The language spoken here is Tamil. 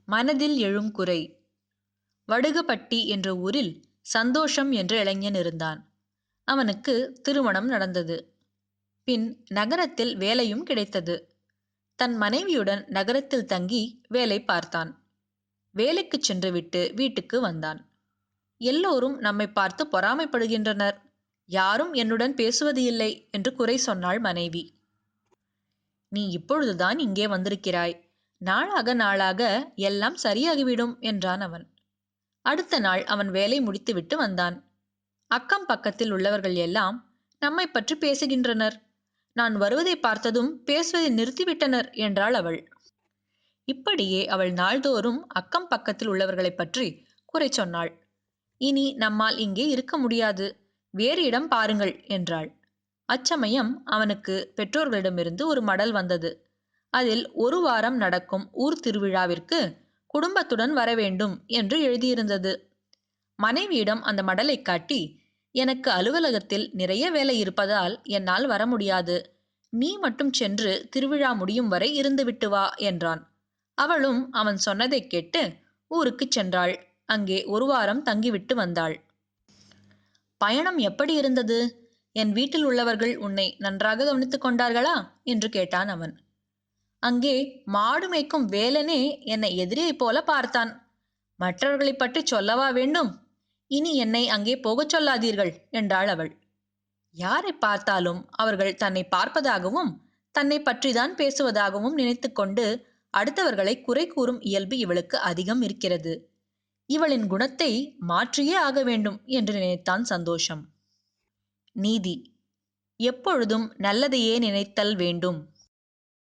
மனதில் எழும் குறை. வடுகப்பட்டி என்ற ஊரில் சந்தோஷம் என்ற இளைஞன் இருந்தான். அவனுக்கு திருமணம் நடந்தது. பின் நகரத்தில் வேலையும் கிடைத்தது. தன் மனைவியுடன் நகரத்தில் தங்கி வேலை பார்த்தான். வேலைக்கு சென்றுவிட்டு வீட்டுக்கு வந்தான். எல்லோரும் நம்மை பார்த்து பொறாமைப்படுகின்றனர். யாரும் என்னுடன் பேசுவது இல்லை என்று குறை சொன்னாள் மனைவி. நீ இப்பொழுதுதான் இங்கே வந்திருக்கிறாய். நாளாக நாளாக எல்லாம் சரியாகிவிடும் என்றான் அவன். அடுத்த நாள் அவன் வேலை முடித்துவிட்டு வந்தான். அக்கம் பக்கத்தில் உள்ளவர்கள் எல்லாம் நம்மை பற்றி பேசுகின்றனர். நான் வருவதை பார்த்ததும் பேசுவதை நிறுத்திவிட்டனர் என்றாள் அவள். இப்படியே அவள் நாள்தோறும் அக்கம் பக்கத்தில் உள்ளவர்களை பற்றி குறை சொன்னாள். இனி நம்மால் இங்கே இருக்க முடியாது, வேறு இடம் பாருங்கள் என்றாள். அச்சமயம் அவனுக்கு பெற்றோர்களிடமிருந்து ஒரு மடல் வந்தது. அதில் ஒரு வாரம் நடக்கும் ஊர் திருவிழாவிற்கு குடும்பத்துடன் வர வேண்டும் என்று எழுதியிருந்தது. மனைவியிடம் அந்த மடலை காட்டி, எனக்கு அலுவலகத்தில் நிறைய வேலை இருப்பதால் என்னால் வர முடியாது, நீ மட்டும் சென்று திருவிழா முடியும் வரை இருந்துவிட்டு வா என்றான். அவளும் அவன் சொன்னதை கேட்டு ஊருக்கு சென்றாள். அங்கே ஒரு வாரம் தங்கிவிட்டு வந்தாள். பயணம் எப்படி இருந்தது? என் வீட்டில் உள்ளவர்கள் உன்னை நன்றாக கவனித்துக் கொண்டார்களா என்று கேட்டான் அவன். அங்கே மாடு மேய்க்கும் வேலனே என்னை எதிரியை போல பார்த்தான். மற்றவர்களை பற்றி சொல்லவா வேண்டும்? இனி என்னை அங்கே போகச் சொல்லாதீர்கள் என்றாள் அவள். யாரை பார்த்தாலும் அவர்கள் தன்னை பார்ப்பதாகவும் தன்னை பற்றிதான் பேசுவதாகவும் நினைத்து கொண்டு அடுத்தவர்களை குறை கூறும் இயல்பு இவளுக்கு அதிகம் இருக்கிறது. இவளின் குணத்தை மாற்றியே ஆக வேண்டும் என்று நினைத்தான் சந்தோஷம். நீதி. எப்பொழுதும் நல்லதையே நினைத்தல் வேண்டும்.